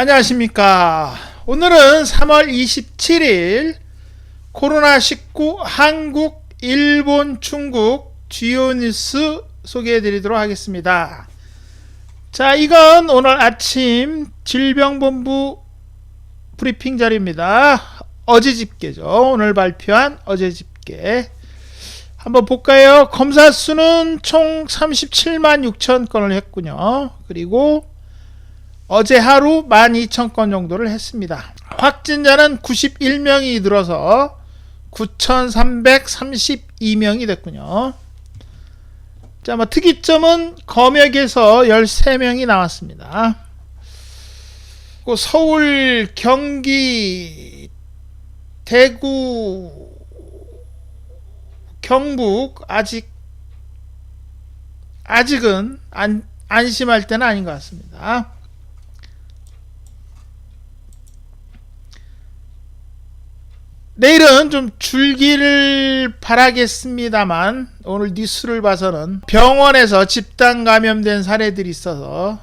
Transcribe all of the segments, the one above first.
안녕하십니까. 오늘은 3월 27일 코로나19 한국, 일본, 중국 주요 뉴스 소개해 드리도록 하겠습니다. 자, 이건 오늘 아침 질병본부 브리핑 자료입니다. 어제 집계죠. 오늘 발표한 어제 집계. 한번 볼까요? 검사 수는 총 37만 6천 건을 했군요. 그리고 어제 하루 12,000건 정도를 했습니다. 확진자는 91명이 늘어서 9,332명이 됐군요. 자, 특이점은 검역에서 13명이 나왔습니다. 서울, 경기, 대구, 경북 아직은 안심할 때는 아닌 것 같습니다. 내일은 좀 줄기를 바라겠습니다만 오늘 뉴스를 봐서는 병원에서 집단 감염된 사례들이 있어서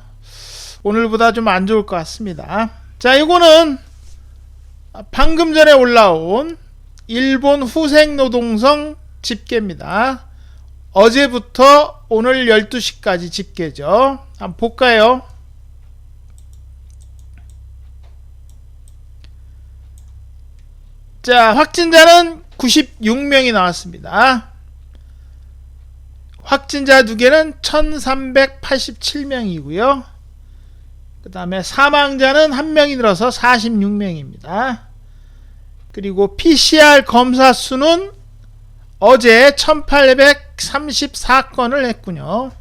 오늘보다 좀 안 좋을 것 같습니다. 자, 이거는 방금 전에 올라온 일본 후생노동성 집계입니다. 어제부터 오늘 12시까지 집계죠. 한번 볼까요? 자, 확진자는 96명이 나왔습니다. 확진자 두개는 1387명이고요. 그 다음에 사망자는 1명이 늘어서 46명입니다. 그리고 PCR 검사 수는 어제 1834건을 했군요.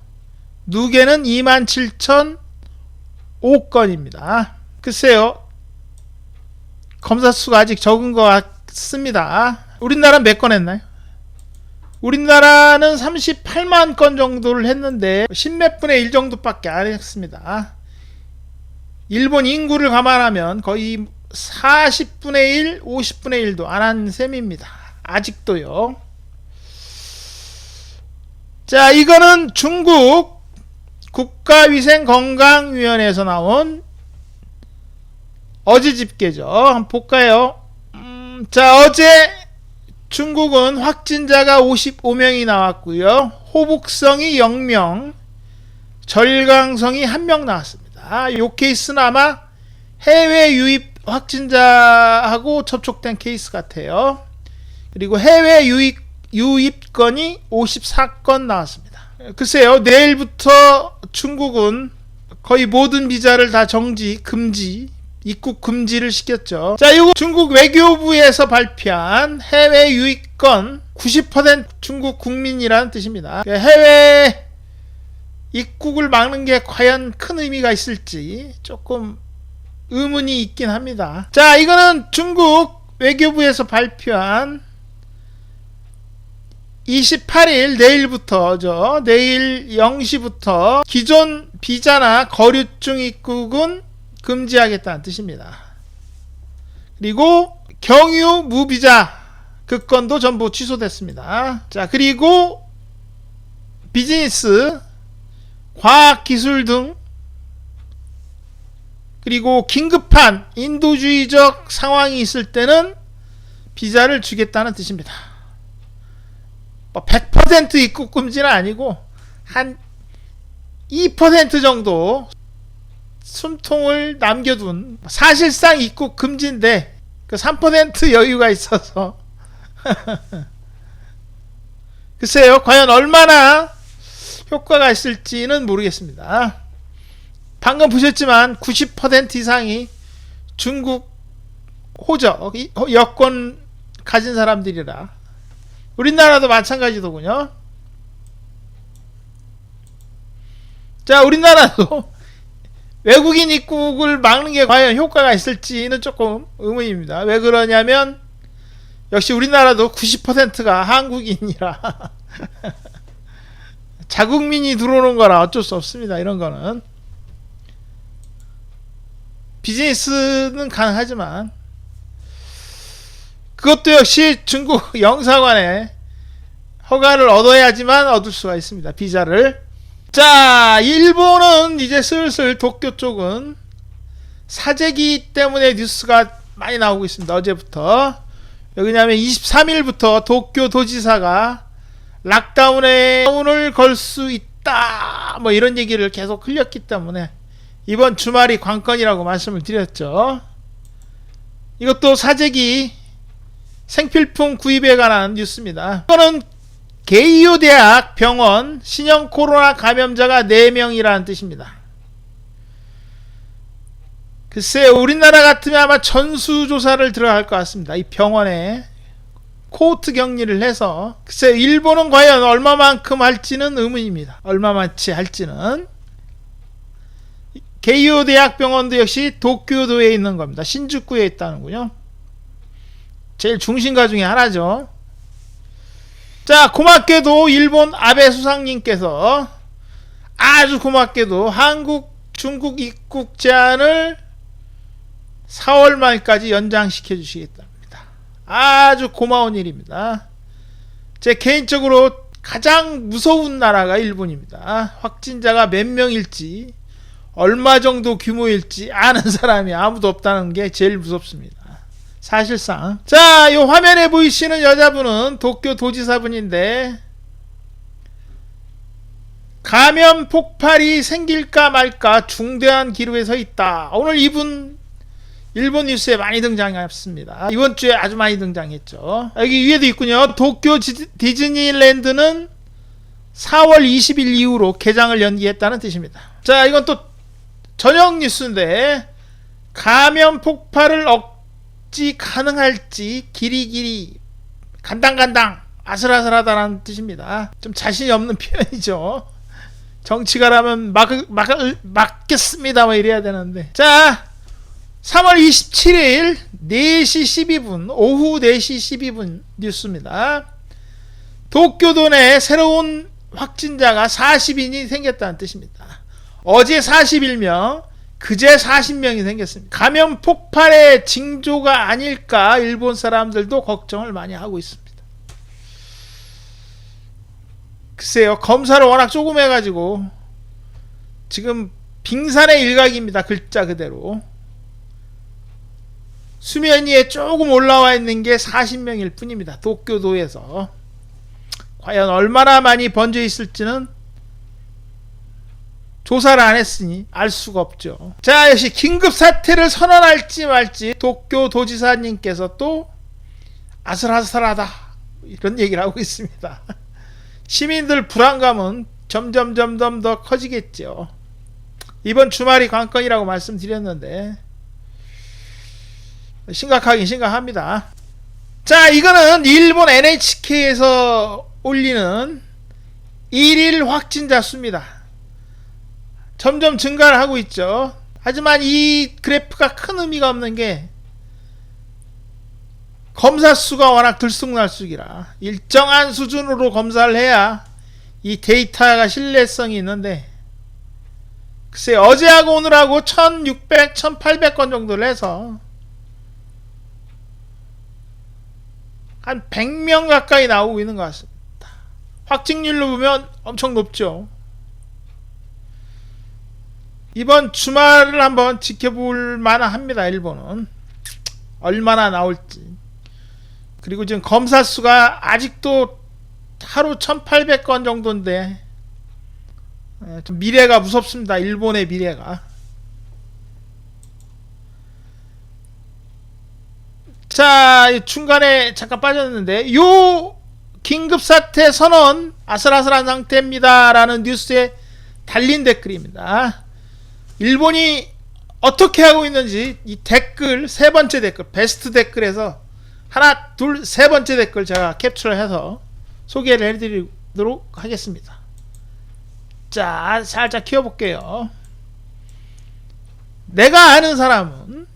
누계는 27,005건입니다. 글쎄요, 검사 수가 아직 적은 것 같습니다. 우리나라는 몇 건 했나요? 우리나라는 38만 건 정도를 했는데 10몇 분의 1 정도밖에 안 했습니다. 일본 인구를 감안하면 거의 40분의 1, 50분의 1도 안 한 셈입니다. 아직도요. 자, 이거는 중국 국가위생건강위원회에서 나온 어제 집계죠. 한번 볼까요? 자, 어제 중국은 확진자가 55명이 나왔고요. 호북성이 0명, 절강성이 1명 나왔습니다. 이 케이스는 아마 해외 유입 확진자하고 접촉된 케이스 같아요. 그리고 해외 유입건이 54건 나왔습니다. 글쎄요, 내일부터 중국은 거의 모든 비자를 다 금지, 입국 금지를 시켰죠. 자, 이거 중국 외교부에서 발표한 해외 유입건 90% 중국 국민이라는 뜻입니다. 해외 입국을 막는 게 과연 큰 의미가 있을지 조금 의문이 있긴 합니다. 자, 이거는 중국 외교부에서 발표한 28일 내일부터죠. 내일 0시부터 기존 비자나 거류증 입국은 금지하겠다는 뜻입니다. 그리고 경유 무비자 그 건도 전부 취소됐습니다. 자, 그리고 비즈니스, 과학기술 등 그리고 긴급한 인도주의적 상황이 있을 때는 비자를 주겠다는 뜻입니다. 100% 입국 금지는 아니고 한 2% 정도 숨통을 남겨둔, 사실상 입국 금지인데 그 3% 여유가 있어서 글쎄요, 과연 얼마나 효과가 있을지는 모르겠습니다. 방금 보셨지만 90% 이상이 중국 호적, 여권 가진 사람들이라 우리나라도 마찬가지더군요. 자, 우리나라도 외국인 입국을 막는 게 과연 효과가 있을지는 조금 의문입니다. 왜 그러냐면 역시 우리나라도 90%가 한국인이라 자국민이 들어오는 거라 어쩔 수 없습니다. 이런 거는 비즈니스는 가능하지만 그것도 역시 중국 영사관에 허가를 얻어야지만 얻을 수가 있습니다. 비자를. 자, 일본은 이제 슬슬 도쿄 쪽은 사재기 때문에 뉴스가 많이 나오고 있습니다. 어제부터. 왜냐하면 23일부터 도쿄 도지사가 락다운을 걸 수 있다 뭐 이런 얘기를 계속 흘렸기 때문에 이번 주말이 관건이라고 말씀을 드렸죠. 이것도 사재기 생필품 구입에 관한 뉴스입니다. 이거는 게이오 대학 병원 신형 코로나 감염자가 4명이라는 뜻입니다. 글쎄 우리나라 같으면 아마 전수조사를 들어갈 것 같습니다. 이 병원에 코호트 격리를 해서 글쎄 일본은 과연 얼마만큼 할지는 의문입니다. 얼마만치 할지는. 게이오 대학병원도 역시 도쿄도에 있는 겁니다. 신주쿠에 있다는군요. 제일 중심가 중에 하나죠. 자, 고맙게도 일본 아베 수상님께서 아주 고맙게도 한국 중국 입국 제한을 4월 말까지 연장시켜 주시겠답니다. 아주 고마운 일입니다. 제 개인적으로 가장 무서운 나라가 일본입니다. 확진자가 몇 명일지 얼마 정도 규모일지 아는 사람이 아무도 없다는 게 제일 무섭습니다. 사실상. 자, 요 화면에 보이시는 여자분은 도쿄 도지사분인데 감염 폭발이 생길까 말까 중대한 기로에 서 있다. 오늘 이분 일본 뉴스에 많이 등장했습니다. 이번 주에 아주 많이 등장했죠. 여기 위에도 있군요. 도쿄 디즈니랜드는 4월 20일 이후로 개장을 연기했다는 뜻입니다. 자, 이건 또 저녁 뉴스인데 감염 폭발을 억지 가능할지 길이길이 간당간당 아슬아슬하다는 뜻입니다. 좀 자신이 없는 표현이죠. 정치가라면 막겠습니다 뭐 이래야 되는데. 자, 3월 27일 4시 12분 오후 4시 12분 뉴스입니다. 도쿄도 내 새로운 확진자가 40인이 생겼다는 뜻입니다. 어제 41명, 그제 40명이 생겼습니다. 감염 폭발의 징조가 아닐까 일본 사람들도 걱정을 많이 하고 있습니다. 글쎄요, 검사를 워낙 조금 해가지고 지금 빙산의 일각입니다. 글자 그대로. 수면 위에 조금 올라와 있는 게 40명일 뿐입니다. 도쿄도에서. 과연 얼마나 많이 번져 있을지는 조사를 안 했으니 알 수가 없죠. 자, 역시 긴급사태를 선언할지 말지 도쿄 도지사님께서 또 아슬아슬하다 이런 얘기를 하고 있습니다. 시민들 불안감은 점점 더 커지겠죠. 이번 주말이 관건이라고 말씀드렸는데 심각하긴 심각합니다. 자, 이거는 일본 NHK에서 올리는 1일 확진자 수입니다. 점점 증가를 하고 있죠. 하지만 이 그래프가 큰 의미가 없는 게 검사 수가 워낙 들쑥날쑥이라 일정한 수준으로 검사를 해야 이 데이터가 신뢰성이 있는데 글쎄 어제하고 오늘하고 1600, 1800건 정도를 해서 한 100명 가까이 나오고 있는 것 같습니다. 확진율로 보면 엄청 높죠. 이번 주말을 한번 지켜볼 만합니다. 일본은 얼마나 나올지. 그리고 지금 검사 수가 아직도 하루 1800건 정도인데 좀 미래가 무섭습니다. 일본의 미래가. 자, 중간에 잠깐 빠졌는데 요 긴급사태 선언 아슬아슬한 상태입니다 라는 뉴스에 달린 댓글입니다. 일본이 어떻게 하고 있는지 이 댓글 세 번째 댓글 베스트 댓글에서 하나 둘 세 번째 댓글 제가 캡처를 해서 소개를 해드리도록 하겠습니다. 자, 살짝 키워볼게요. 내가 아는 사람은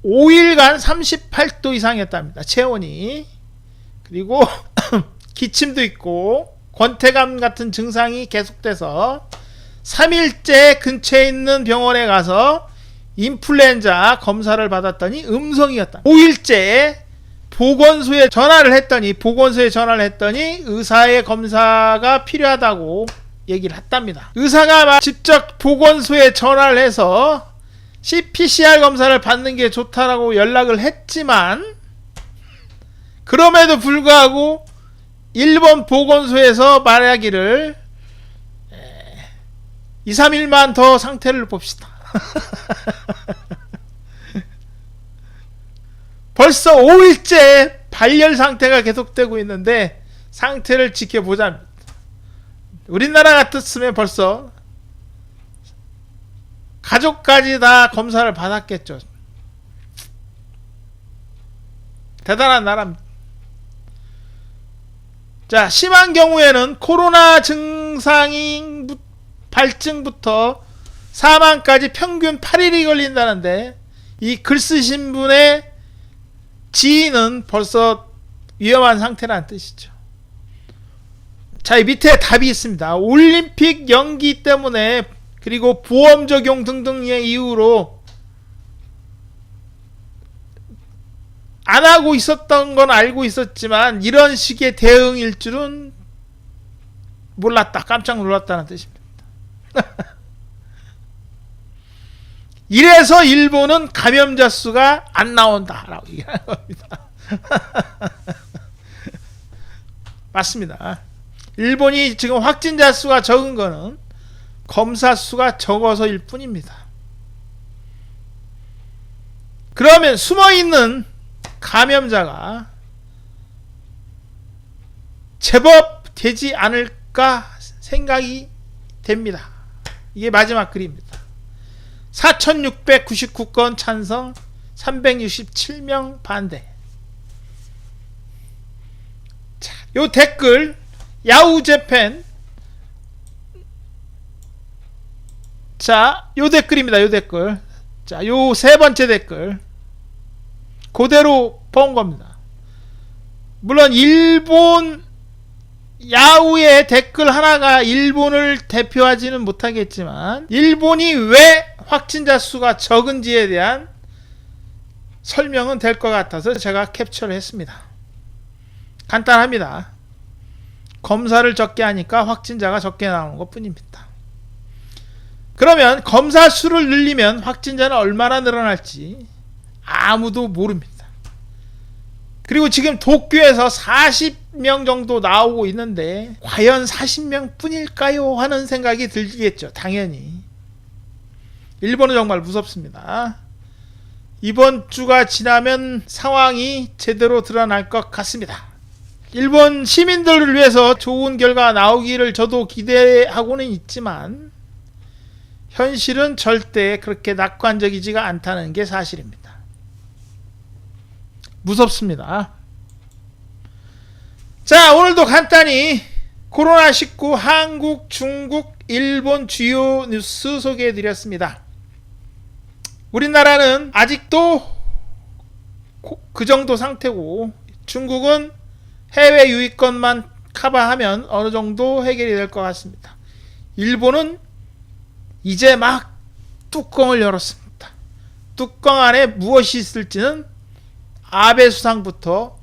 5일간 38도 이상이었답니다. 체온이. 그리고 기침도 있고 권태감 같은 증상이 계속돼서 3일째 근처에 있는 병원에 가서 인플루엔자 검사를 받았더니 음성이었다. 5일째 보건소에 전화를 했더니 의사의 검사가 필요하다고 얘기를 했답니다. 의사가 직접 보건소에 전화를 해서 PCR 검사를 받는 게 좋다라고 연락을 했지만 그럼에도 불구하고 일본 보건소에서 말하기를 2, 3일만 더 상태를 봅시다. 벌써 5일째 발열 상태가 계속되고 있는데 상태를 지켜보자. 우리나라 같았으면 벌써 가족까지 다 검사를 받았겠죠. 대단한 나라입니다. 자, 심한 경우에는 코로나 증상이 발증부터 사망까지 평균 8일이 걸린다는데 이 글 쓰신 분의 지인은 벌써 위험한 상태라는 뜻이죠. 자, 이 밑에 답이 있습니다. 올림픽 연기 때문에 그리고 보험 적용 등등의 이유로 안 하고 있었던 건 알고 있었지만 이런 식의 대응일 줄은 몰랐다. 깜짝 놀랐다는 뜻입니다. 이래서 일본은 감염자 수가 안 나온다라고 얘기하는 겁니다. 맞습니다. 일본이 지금 확진자 수가 적은 거는 검사 수가 적어서일 뿐입니다. 그러면 숨어있는 감염자가 제법 되지 않을까 생각이 됩니다. 이게 마지막 글입니다. 4699건 찬성, 367명 반대. 자, 요 댓글 야후재팬. 자, 요 댓글입니다. 요 댓글. 자, 요 세 번째 댓글 그대로 본 겁니다. 물론 일본 야후의 댓글 하나가 일본을 대표하지는 못하겠지만 일본이 왜 확진자 수가 적은지에 대한 설명은 될 것 같아서 제가 캡처를 했습니다. 간단합니다. 검사를 적게 하니까 확진자가 적게 나오는 것 뿐입니다. 그러면 검사 수를 늘리면 확진자는 얼마나 늘어날지 아무도 모릅니다. 그리고 지금 도쿄에서 40명 정도 나오고 있는데 과연 40명 뿐일까요? 하는 생각이 들겠죠. 당연히. 일본은 정말 무섭습니다. 이번 주가 지나면 상황이 제대로 드러날 것 같습니다. 일본 시민들을 위해서 좋은 결과가 나오기를 저도 기대하고는 있지만 현실은 절대 그렇게 낙관적이지가 않다는 게 사실입니다. 무섭습니다. 자, 오늘도 간단히 코로나19 한국, 중국, 일본 주요 뉴스 소개해 드렸습니다. 우리나라는 아직도 그 정도 상태고 중국은 해외 유입건만 커버하면 어느 정도 해결이 될 것 같습니다. 일본은 이제 막 뚜껑을 열었습니다. 뚜껑 안에 무엇이 있을지는 아베 수상부터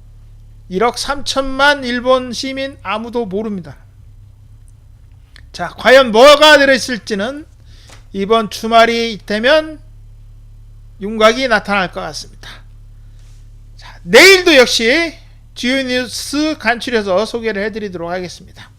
1억 3천만 일본 시민 아무도 모릅니다. 자, 과연 뭐가 들어있을지는 이번 주말이 되면 윤곽이 나타날 것 같습니다. 자, 내일도 역시 주요 뉴스 간추려서 소개를 해드리도록 하겠습니다.